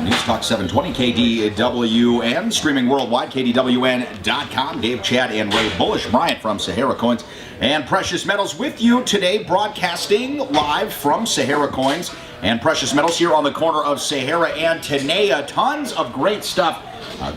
News Talk 720 KDWN, streaming worldwide, KDWN.com. Dave, Chad, and Ray Bullish. Bryant from Sahara Coins and Precious Metals with you today, broadcasting live from Sahara Coins and Precious Metals here on the corner of Sahara and Tenaya. Tons of great stuff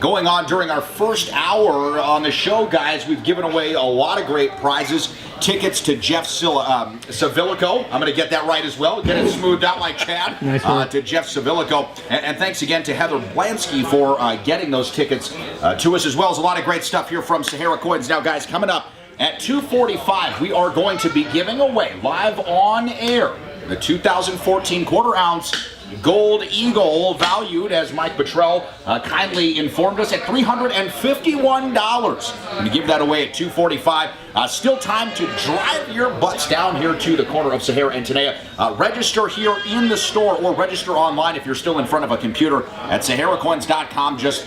going on during our first hour on the show, guys. We've given away a lot of great prizes. Tickets to Jeff Civillico. I'm going to get that right as well. Get it smoothed out like Chad. Nice to Jeff Civillico. And thanks again to Heather Blansky for getting those tickets to us, as well as a lot of great stuff here from Sahara Coins. Now, guys, coming up at 2:45, we are going to be giving away, live on air, the 2014 quarter-ounce Gold Eagle, valued, as Mike Bottrell kindly informed us, at $351. I'm going to give that away at 2:45. Still time to drive your butts down here to the corner of Sahara and Tenaya. Register here in the store or register online if you're still in front of a computer at SaharaCoins.com. Just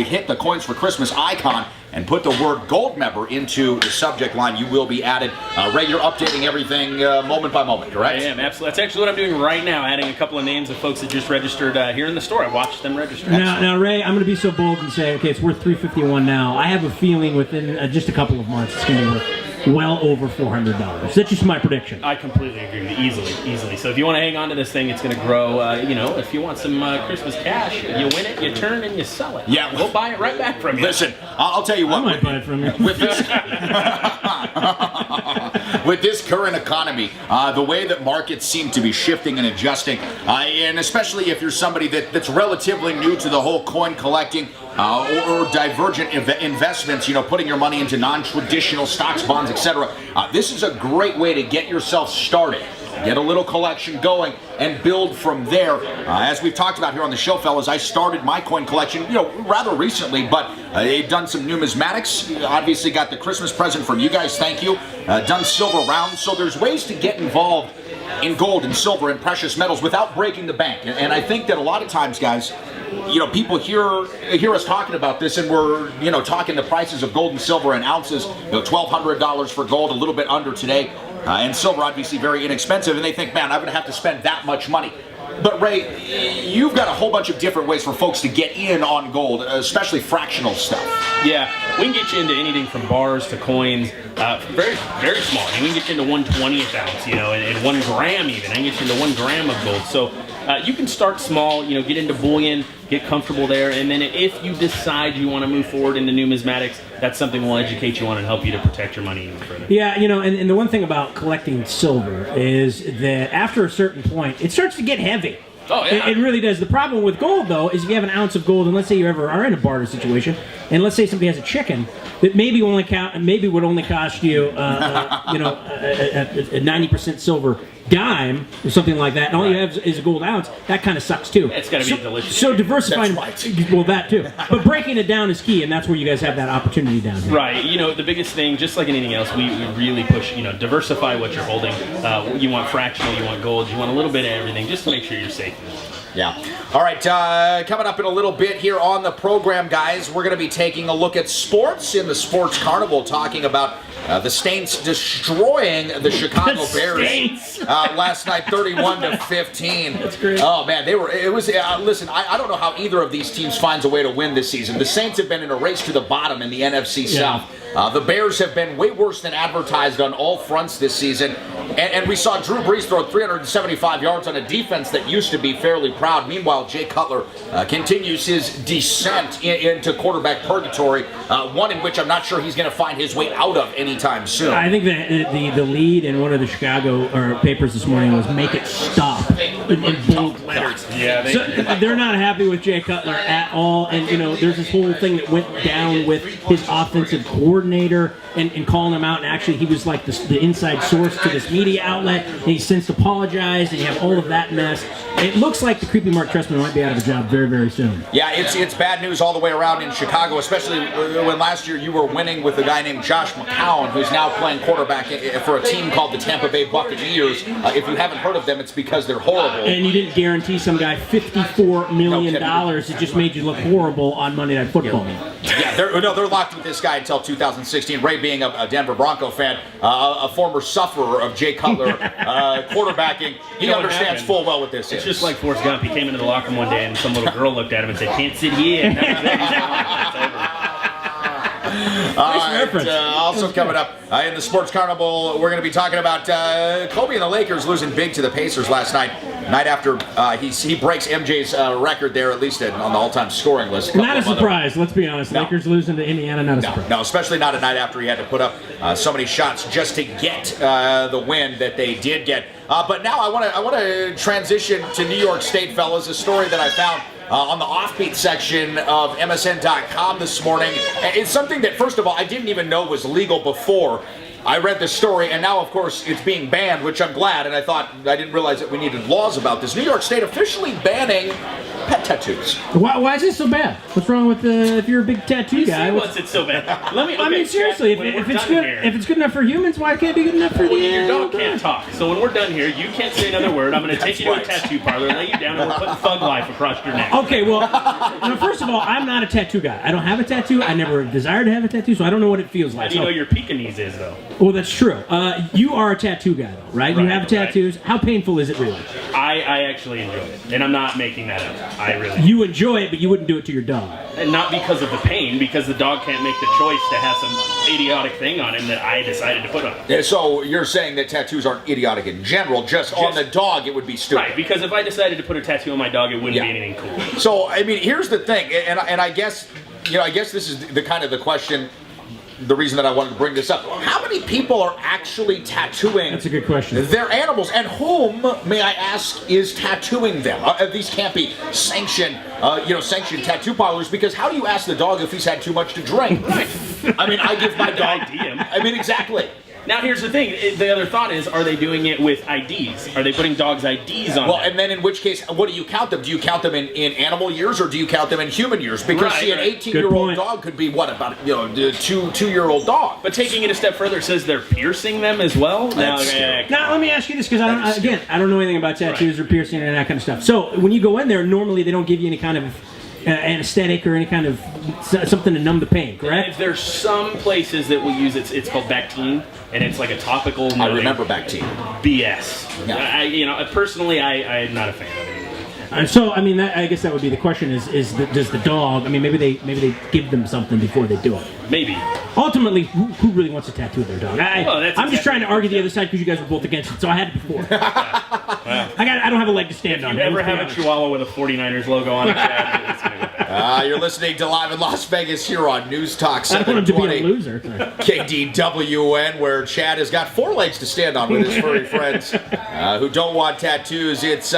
hit the Coins for Christmas icon and put the word Gold Member into the subject line. You will be added. Ray, you're updating everything moment by moment, correct? I am, absolutely. That's actually what I'm doing right now, adding a couple of names of folks that just registered here in the store. I watched them register. Now, Ray, I'm going to be so bold and say, okay, it's worth $351 now. I have a feeling within just a couple of months it's going to be worth well over $400. That's just my prediction. I completely agree with you. Easily. So if you want to hang on to this thing, it's going to grow. If you want some Christmas cash, you win it, you turn, and you sell it. Yeah, we'll buy it right back from you. Listen, I'll tell you what. I might buy it from you. With this, with this current economy, the way that markets seem to be shifting and adjusting, and especially if you're somebody that's relatively new to the whole coin collecting or divergent investments, putting your money into non-traditional stocks, bonds, etc. This is a great way to get yourself started. Get a little collection going and build from there. As we've talked about here on the show, fellas, I started my coin collection, rather recently, but I've done some numismatics. Obviously got the Christmas present from you guys, thank you. Done silver rounds, so there's ways to get involved in gold and silver and precious metals without breaking the bank. And I think that a lot of times, guys, people hear us talking about this, and we're, talking the prices of gold and silver and ounces, $1,200 for gold, a little bit under today, and silver obviously very inexpensive, and they think, man, I'm going to have to spend that much money. But Ray, you've got a whole bunch of different ways for folks to get in on gold, especially fractional stuff. Yeah, we can get you into anything from bars to coins, very, very small. I mean, we can get you into 1/20th ounce, and 1 gram even. I can get you into 1 gram of gold. So you can start small, get into bullion, get comfortable there, and then if you decide you want to move forward into numismatics, that's something we'll educate you on and help you to protect your money even further. Yeah, and the one thing about collecting silver is that after a certain point, it starts to get heavy. Oh, yeah. It really does. The problem with gold, though, is if you have an ounce of gold, and let's say you ever are in a barter situation, and let's say somebody has a chicken that maybe would only cost you, a 90% silver dime or something like that, and all you have is a gold ounce. That kind of sucks too. It's got to be delicious. So diversifying, well, that too. But breaking it down is key, and that's where you guys have that opportunity down here. Right. The biggest thing, just like anything else, we really push. Diversify what you're holding. You want fractional, you want gold, you want a little bit of everything, just to make sure you're safe. Yeah. All right, coming up in a little bit here on the program, guys, we're going to be taking a look at sports in the Sports Carnival, talking about the Saints destroying the Chicago Bears last night, 31-15. That's great. Oh man, listen, I don't know how either of these teams finds a way to win this season. The Saints have been in a race to the bottom in the NFC South. The Bears have been way worse than advertised on all fronts this season. And we saw Drew Brees throw 375 yards on a defense that used to be fairly proud. Meanwhile, Jay Cutler continues his descent into quarterback purgatory, one in which I'm not sure he's going to find his way out of anytime soon. I think that the lead in one of the Chicago papers this morning was "Make it stop" in bold letters. Yeah, so they're not happy with Jay Cutler at all. And there's this whole thing that went down with his offensive coordinator and calling him out. And actually, he was like the inside source to this media outlet. And he since apologized, and you have all of that mess. It looks like the creepy Mark Trestman might be out of a job very, very soon. Yeah, it's bad news all the way around in Chicago, especially when last year you were winning with a guy named Josh McCown, who's now playing quarterback for a team called the Tampa Bay Buccaneers. If you haven't heard of them, it's because they're horrible. And you didn't guarantee some guy $54 million. It just made you look horrible on Monday Night Football. Yeah, they're locked with this guy until 2016. Ray, being a Denver Bronco fan, a former sufferer of Jay Cutler quarterbacking, he understands full well what this is. It's just like Forrest Gump. He came into the locker room one day and some little girl looked at him and said, "Can't sit here." And that was it. He's gone. It's over. Also coming up in the Sports Carnival, we're going to be talking about Kobe and the Lakers losing big to the Pacers last night after he breaks MJ's record there, at least on the all-time scoring list. Not a surprise, let's be honest. No. Lakers losing to Indiana, not a surprise. No, especially not a night after he had to put up so many shots just to get the win that they did get. But now I want to transition to New York State, fellas, a story that I found on the offbeat section of MSN.com this morning. It's something that, first of all, I didn't even know was legal before I read the story, and now, of course, it's being banned, which I'm glad, and I didn't realize that we needed laws about this. New York State officially banning pet tattoos. Why is this so bad? What's wrong with if you're a big tattoo guy? What's it so bad? I mean, seriously, if it's good enough for humans, why can't it be good enough for the your dog can't talk. So when we're done here, you can't say another word. I'm going to take you to a tattoo parlor, lay you down, and we're putting thug life across your neck. Okay, well, first of all, I'm not a tattoo guy. I don't have a tattoo. I never desired to have a tattoo, so I don't know what it feels like. How do you know your Pekingese is, though? Well, that's true. You are a tattoo guy, though, right? You have tattoos. Right. How painful is it really? I actually enjoy it, and I'm not making that up. I really You enjoy it, but you wouldn't do it to your dog. And not because of the pain, because the dog can't make the choice to have some idiotic thing on him that I decided to put on him. Yeah, so you're saying that tattoos aren't idiotic in general, just on the dog it would be stupid. Right, because if I decided to put a tattoo on my dog, it wouldn't be anything cool. So, I mean, here's the thing, and I guess, I guess this is the kind of the question, the reason that I wanted to bring this up. How many people are actually tattooing That's a good question. their animals, and whom, may I ask, is tattooing them? These can't be sanctioned tattoo parlors, because how do you ask the dog if he's had too much to drink? Right. I mean, I give my dog... I mean, exactly. Now, here's the thing. The other thought is, are they doing it with IDs? Are they putting dogs' IDs on them? And then in which case, what do you count them? Do you count them in animal years, or do you count them in human years? Because, see, an 18-year-old dog could be, what, about, a two-year-old dog. But taking it a step further, it says they're piercing them as well? Now, let me ask you this, because I don't know anything about tattoos or piercing and that kind of stuff. So, when you go in there, normally they don't give you any kind of anesthetic or any kind of something to numb the pain, correct? There's some places that will use it. It's called Bactine, and it's like a topical. I remember Bactine. BS. Yeah. Personally, I'm not a fan of it. So, I mean, I guess that would be the question: does the dog? I mean, maybe they give them something before they do it. Maybe. Ultimately, who really wants to tattoo their dog? I'm just trying to argue the other side because you guys were both against it, so I had it before. Well, I don't have a leg to stand on. If you ever have a Chihuahua with a 49ers logo on it, it's going to go bad. You're listening to Live in Las Vegas here on News Talk 720. I don't want him to be a loser. KDWN, where Chad has got 4 legs to stand on with his furry friends who don't want tattoos. It's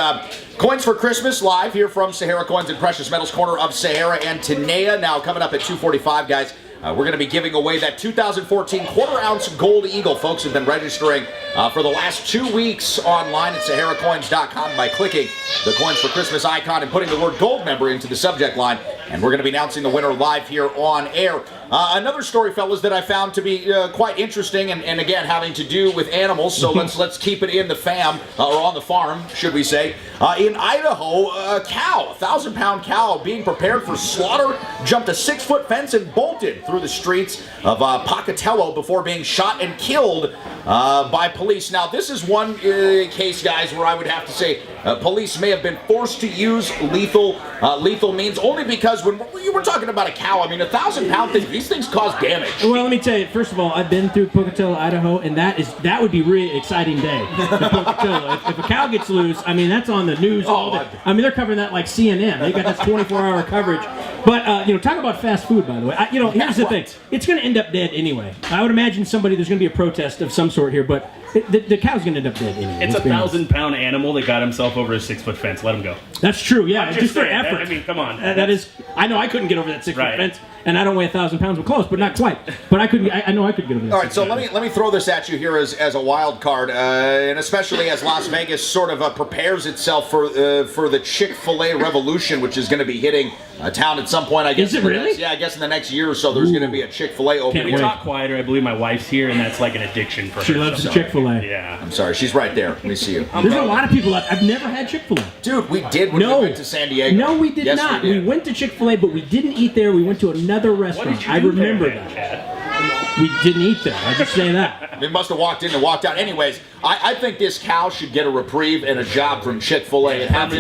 Coins for Christmas, live here from Sahara Coins and Precious Metals, corner of Sahara and Tenaya. Now, coming up at 2:45, guys, we're going to be giving away that 2014 quarter-ounce gold eagle. Folks have been registering for the last 2 weeks online at SaharaCoins.com by clicking the Coins for Christmas icon and putting the word gold member into the subject line. And we're going to be announcing the winner live here on air. Another story, fellas, that I found to be quite interesting, and again, having to do with animals, so let's keep it in the fam, or on the farm, should we say. In Idaho, a cow, 1,000-pound cow, being prepared for slaughter, jumped a 6-foot fence and bolted through the streets of Pocatello before being shot and killed by police. Now, this is one case, guys, where I would have to say police may have been forced to use lethal means, only because when you were talking about a cow, I mean, 1,000-pound thing, these things cause damage. Well, let me tell you, first of all, I've been through Pocatello, Idaho, and that would be a really exciting day in Pocatello. If a cow gets loose, I mean, that's on the news all day. I mean, they're covering that like CNN. They got this 24-hour coverage. But, talk about fast food, by the way. Here's the thing. It's going to end up dead anyway. I would imagine there's going to be a protest of some sort here, but the cow's going to end up dead anyway. It's a 1,000-pound animal that got himself over a 6-foot fence. Let him go. That's true, yeah. Just for effort. I mean, come on. That is. I know I couldn't get over that 6-foot fence, and I don't weigh 1,000 pounds. We're close, but not quite. But I know I could get over that. All right, so let me throw this at you here as a wild card, and especially as Las Vegas sort of prepares itself for the Chick-fil-A revolution, which is going to be hitting town at some point. I guess. Is it really? I guess in the next year or so, there's going to be a Chick-fil-A opening. Can we talk quieter? I believe my wife's here, and that's like an addiction for her. She loves the Chick-fil-A. Yeah. I'm sorry, she's right there. Let me see you. There's a lot of people out. I've never had Chick-fil-A. Dude, we did when we went to San Diego. No, we did not. We went to Chick-fil-A, but we didn't eat there. We went to another restaurant. I remember that. We didn't eat there. I just say that. They must have walked in and walked out. Anyways, I think this cow should get a reprieve and a job from Chick-fil-A and have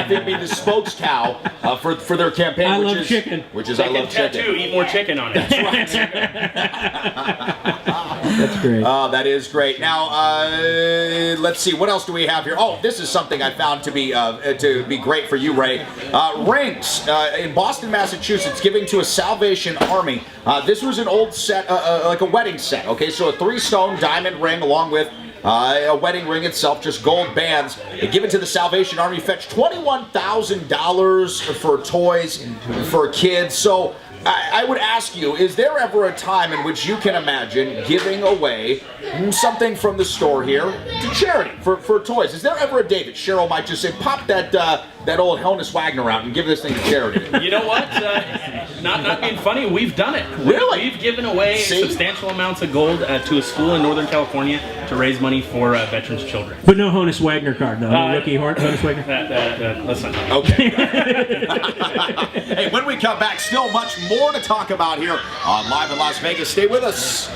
him be the spokes cow for their campaign. I love chicken. Which is I love chicken. Tattoo, eat more chicken on it. That's right. That's great. Oh, that is great. Now, let's see. What else do we have here? Oh, this is something I found to be great for you, Ray. Rings in Boston, Massachusetts, giving to a Salvation Army. This was an old set, like a wedding set. Okay, so a 3-stone diamond ring along with a wedding ring itself, just gold bands, given to the Salvation Army. Fetched $21,000 for toys for kids. So I would ask you, is there ever a time in which you can imagine giving away something from the store here to charity for toys? Is there ever a day that Cheryl might just say, pop that old Honus Wagner out and give this thing to charity? You know what? Not being funny, we've done it. Really? We've given away substantial amounts of gold to a school in Northern California to raise money for veterans' children. But no Honus Wagner card, though. No rookie Honus Wagner. Let's not. Okay. Hey, when we come back, still much more to talk about here on Live in Las Vegas. Stay with us.